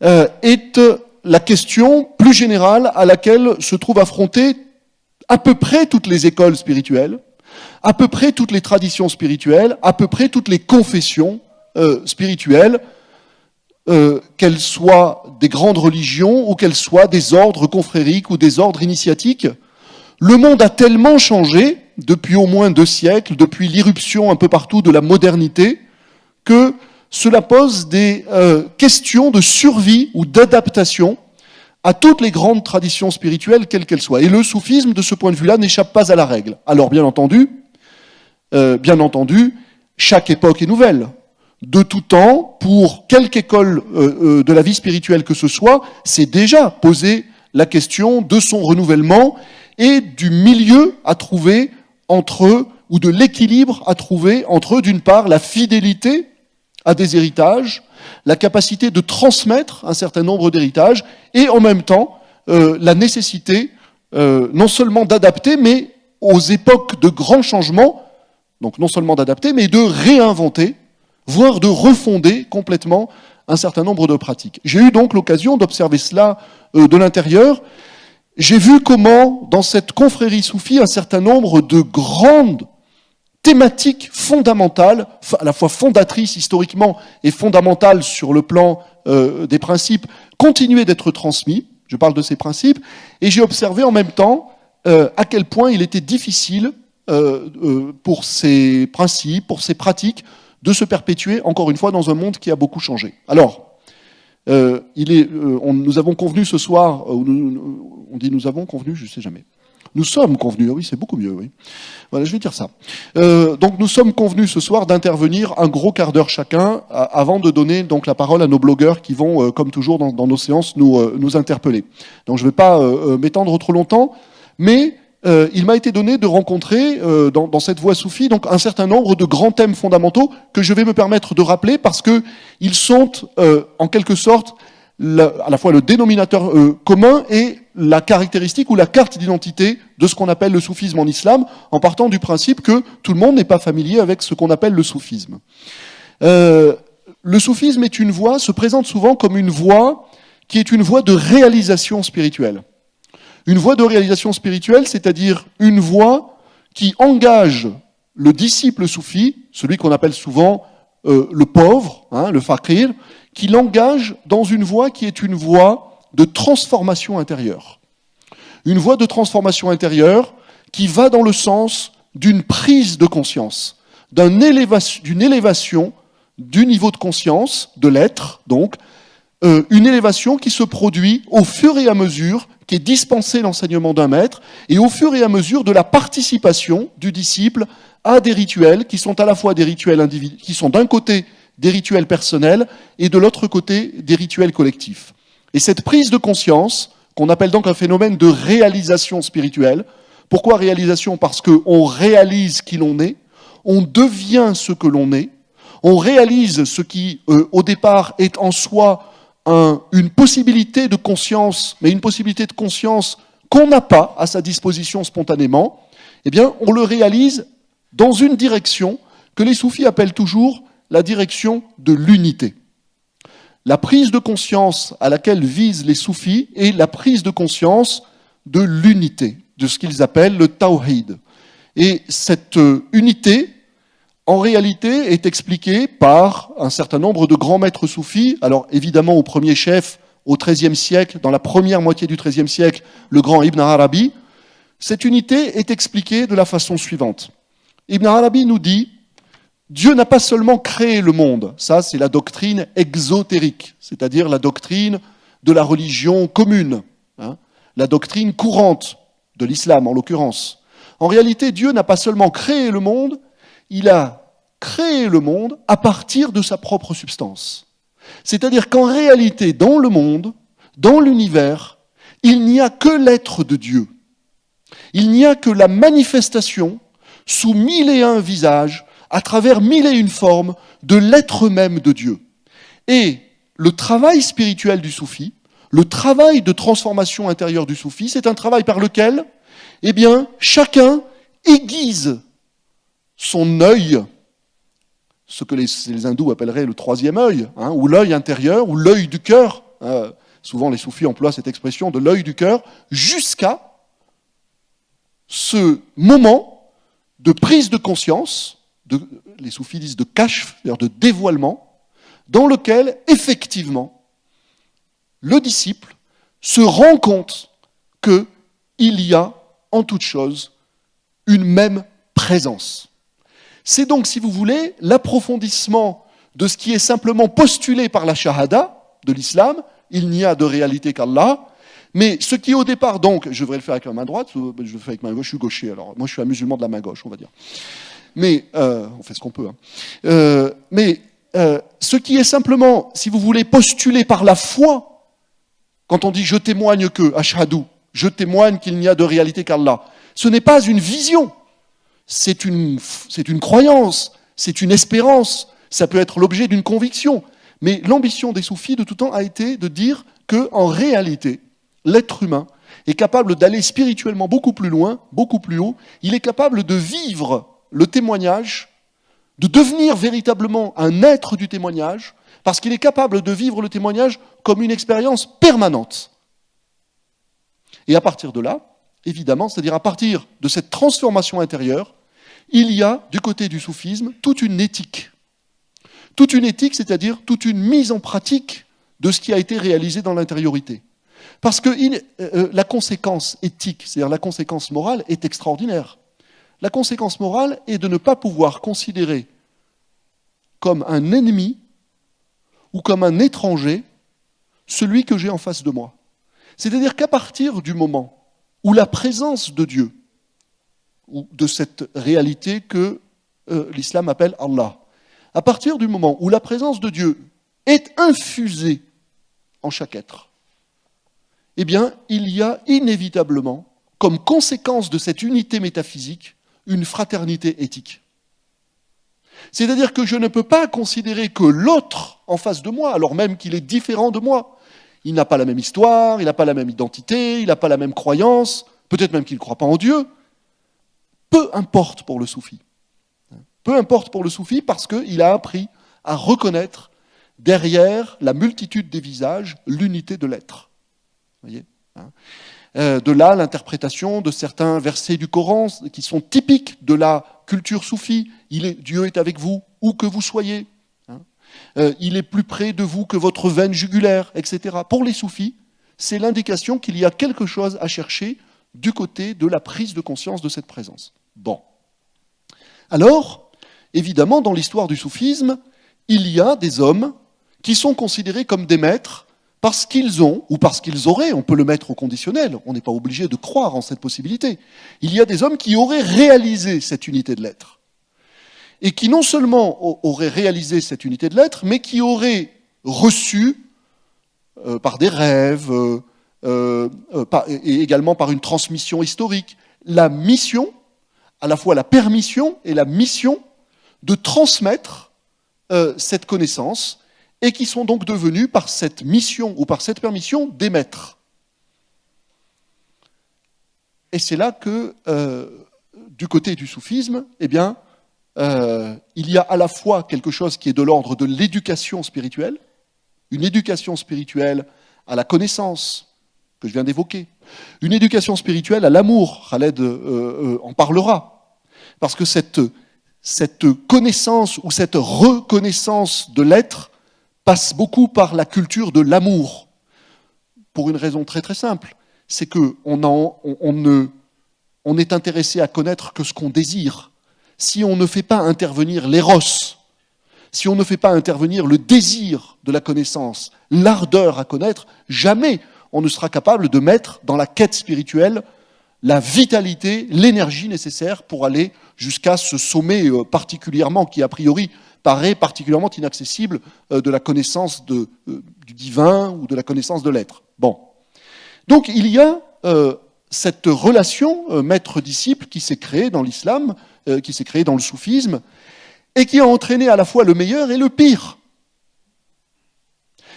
est la question plus générale à laquelle se trouvent affrontées à peu près toutes les écoles spirituelles, à peu près toutes les traditions spirituelles, à peu près toutes les confessions spirituelles, qu'elles soient des grandes religions ou qu'elles soient des ordres confrériques ou des ordres initiatiques. Le monde a tellement changé depuis au moins 2 siècles, depuis l'irruption un peu partout de la modernité, que cela pose des questions de survie ou d'adaptation à toutes les grandes traditions spirituelles, quelles qu'elles soient. Et le soufisme, de ce point de vue-là, n'échappe pas à la règle. Alors, bien entendu, chaque époque est nouvelle. De tout temps, pour quelque école de la vie spirituelle que ce soit, c'est déjà posé la question de son renouvellement et du milieu à trouver entre eux, ou de l'équilibre à trouver entre eux, d'une part, la fidélité à des héritages, la capacité de transmettre un certain nombre d'héritages, et en même temps, la nécessité non seulement d'adapter, mais aux époques de grands changements, donc non seulement d'adapter, mais de réinventer, voire de refonder complètement un certain nombre de pratiques. J'ai eu donc l'occasion d'observer cela de l'intérieur. J'ai vu comment, dans cette confrérie soufie, un certain nombre de grandes thématiques fondamentales, à la fois fondatrices historiquement et fondamentales sur le plan des principes, continuaient d'être transmis. Je parle de ces principes. Et j'ai observé en même temps à quel point il était difficile pour ces principes, pour ces pratiques, de se perpétuer, encore une fois, dans un monde qui a beaucoup changé. Alors, nous avons convenu ce soir, on dit nous avons convenu, je ne sais jamais. Nous sommes convenus, oui, c'est beaucoup mieux, oui. Voilà, je vais dire ça. Donc nous sommes convenus ce soir d'intervenir un gros quart d'heure chacun, avant de donner donc la parole à nos blogueurs qui vont, comme toujours dans nos séances, nous interpeller. Donc je ne vais pas m'étendre trop longtemps, mais il m'a été donné de rencontrer dans cette voie soufie donc un certain nombre de grands thèmes fondamentaux que je vais me permettre de rappeler parce que ils sont en quelque sorte à la fois le dénominateur commun et la caractéristique ou la carte d'identité de ce qu'on appelle le soufisme en islam, en partant du principe que tout le monde n'est pas familier avec ce qu'on appelle le soufisme. Le soufisme est une voie, se présente souvent comme une voie qui est une voie de réalisation spirituelle. Une voie de réalisation spirituelle, c'est-à-dire une voie qui engage le disciple soufi, celui qu'on appelle souvent le pauvre, le faqir, qui l'engage dans une voie qui est une voie de transformation intérieure. Une voie de transformation intérieure qui va dans le sens d'une prise de conscience, d'une élévation du niveau de conscience, de l'être, donc, une élévation qui se produit au fur et à mesure qui est dispensé l'enseignement d'un maître, et au fur et à mesure de la participation du disciple à des rituels qui sont à la fois des rituels individuels, qui sont d'un côté des rituels personnels et de l'autre côté des rituels collectifs. Et cette prise de conscience, qu'on appelle donc un phénomène de réalisation spirituelle, pourquoi réalisation? Parce qu'on réalise qui l'on est, on devient ce que l'on est, on réalise ce qui, au départ, est en soi une possibilité de conscience, mais une possibilité de conscience qu'on n'a pas à sa disposition spontanément, eh bien, on le réalise dans une direction que les soufis appellent toujours la direction de l'unité. La prise de conscience à laquelle visent les soufis est la prise de conscience de l'unité, de ce qu'ils appellent le tawhid. Et cette unité, en réalité, est expliquée par un certain nombre de grands maîtres soufis. Alors, évidemment, au premier chef, au XIIIe siècle, dans la première moitié du XIIIe siècle, le grand Ibn Arabi. Cette unité est expliquée de la façon suivante. Ibn Arabi nous dit, Dieu n'a pas seulement créé le monde. Ça, c'est la doctrine exotérique, c'est-à-dire la doctrine de la religion commune, la doctrine courante de l'islam, en l'occurrence. En réalité, Dieu n'a pas seulement créé le monde, il a créé le monde à partir de sa propre substance. C'est-à-dire qu'en réalité, dans le monde, dans l'univers, il n'y a que l'être de Dieu. Il n'y a que la manifestation, sous 1001 visages, à travers 1001 formes, de l'être même de Dieu. Et le travail spirituel du soufi, le travail de transformation intérieure du soufi, c'est un travail par lequel, eh bien, chacun aiguise son œil, ce que les hindous appelleraient le troisième œil, hein, ou l'œil intérieur, ou l'œil du cœur. Souvent les soufis emploient cette expression de l'œil du cœur, jusqu'à ce moment de prise de conscience, les soufis disent de kashf, c'est-à-dire de dévoilement, dans lequel, effectivement, le disciple se rend compte qu'il y a, en toute chose, une même présence. C'est donc, si vous voulez, l'approfondissement de ce qui est simplement postulé par la shahada de l'islam. Il n'y a de réalité qu'Allah. Mais ce qui au départ, donc, je devrais le faire avec la main droite, je le fais avec ma main gauche, je suis gaucher, alors moi je suis un musulman de la main gauche, on va dire. Mais, on fait ce qu'on peut. Hein. Ce qui est simplement, si vous voulez, postulé par la foi, quand on dit je témoigne que, ashhadu, je témoigne qu'il n'y a de réalité qu'Allah, ce n'est pas une vision, c'est une croyance, c'est une espérance, ça peut être l'objet d'une conviction. Mais l'ambition des soufis de tout temps a été de dire qu'en réalité, l'être humain est capable d'aller spirituellement beaucoup plus loin, beaucoup plus haut, il est capable de vivre le témoignage, de devenir véritablement un être du témoignage, parce qu'il est capable de vivre le témoignage comme une expérience permanente. Et à partir de là, évidemment, c'est-à-dire à partir de cette transformation intérieure, il y a, du côté du soufisme, toute une éthique. Toute une éthique, c'est-à-dire toute une mise en pratique de ce qui a été réalisé dans l'intériorité. Parce que la conséquence éthique, c'est-à-dire la conséquence morale, est extraordinaire. La conséquence morale est de ne pas pouvoir considérer comme un ennemi ou comme un étranger celui que j'ai en face de moi. C'est-à-dire qu'à partir du moment où la présence de Dieu, ou de cette réalité que l'islam appelle Allah, à partir du moment où la présence de Dieu est infusée en chaque être, eh bien, il y a inévitablement, comme conséquence de cette unité métaphysique, une fraternité éthique. C'est-à-dire que je ne peux pas considérer que l'autre en face de moi, alors même qu'il est différent de moi, il n'a pas la même histoire, il n'a pas la même identité, il n'a pas la même croyance, peut-être même qu'il ne croit pas en Dieu, peu importe pour le soufi. Peu importe pour le soufi parce qu'il a appris à reconnaître derrière la multitude des visages l'unité de l'être. Voyez, hein. De là l'interprétation de certains versets du Coran qui sont typiques de la culture soufie. Dieu est avec vous où que vous soyez. Hein. Il est plus près de vous que votre veine jugulaire, etc. Pour les soufis, c'est l'indication qu'il y a quelque chose à chercher du côté de la prise de conscience de cette présence. Bon. Alors, évidemment, dans l'histoire du soufisme, il y a des hommes qui sont considérés comme des maîtres parce qu'ils ont, ou parce qu'ils auraient, on peut le mettre au conditionnel, on n'est pas obligé de croire en cette possibilité, il y a des hommes qui auraient réalisé cette unité de l'être. Et qui non seulement auraient réalisé cette unité de l'être, mais qui auraient reçu, par des rêves, et également par une transmission historique, la mission, à la fois la permission et la mission de transmettre cette connaissance, et qui sont donc devenus, par cette mission ou par cette permission, des maîtres. Et c'est là que, du côté du soufisme, eh bien, il y a à la fois quelque chose qui est de l'ordre de l'éducation spirituelle, une éducation spirituelle à la connaissance, que je viens d'évoquer, une éducation spirituelle à l'amour, Khaled en parlera, parce que cette connaissance ou cette reconnaissance de l'être passe beaucoup par la culture de l'amour, pour une raison très très simple, c'est qu'on est intéressé à connaître que ce qu'on désire. Si on ne fait pas intervenir l'éros, si on ne fait pas intervenir le désir de la connaissance, l'ardeur à connaître, jamais on ne sera capable de mettre dans la quête spirituelle la vitalité, l'énergie nécessaire pour aller jusqu'à ce sommet particulièrement, qui a priori paraît particulièrement inaccessible, de la connaissance du divin ou de la connaissance de l'être. Bon. Donc il y a cette relation maître-disciple qui s'est créée dans l'islam, qui s'est créée dans le soufisme, et qui a entraîné à la fois le meilleur et le pire.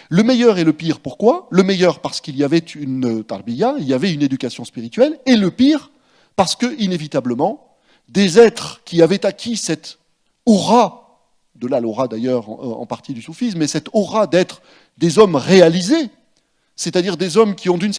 Le meilleur et le pire, pourquoi? Le meilleur parce qu'il y avait une tarbiya, il y avait une éducation spirituelle, et le pire parce que, inévitablement, des êtres qui avaient acquis cette aura de là l'aura d'ailleurs en partie du soufisme, mais cette aura d'être des hommes réalisés, c'est-à-dire des hommes qui ont d'une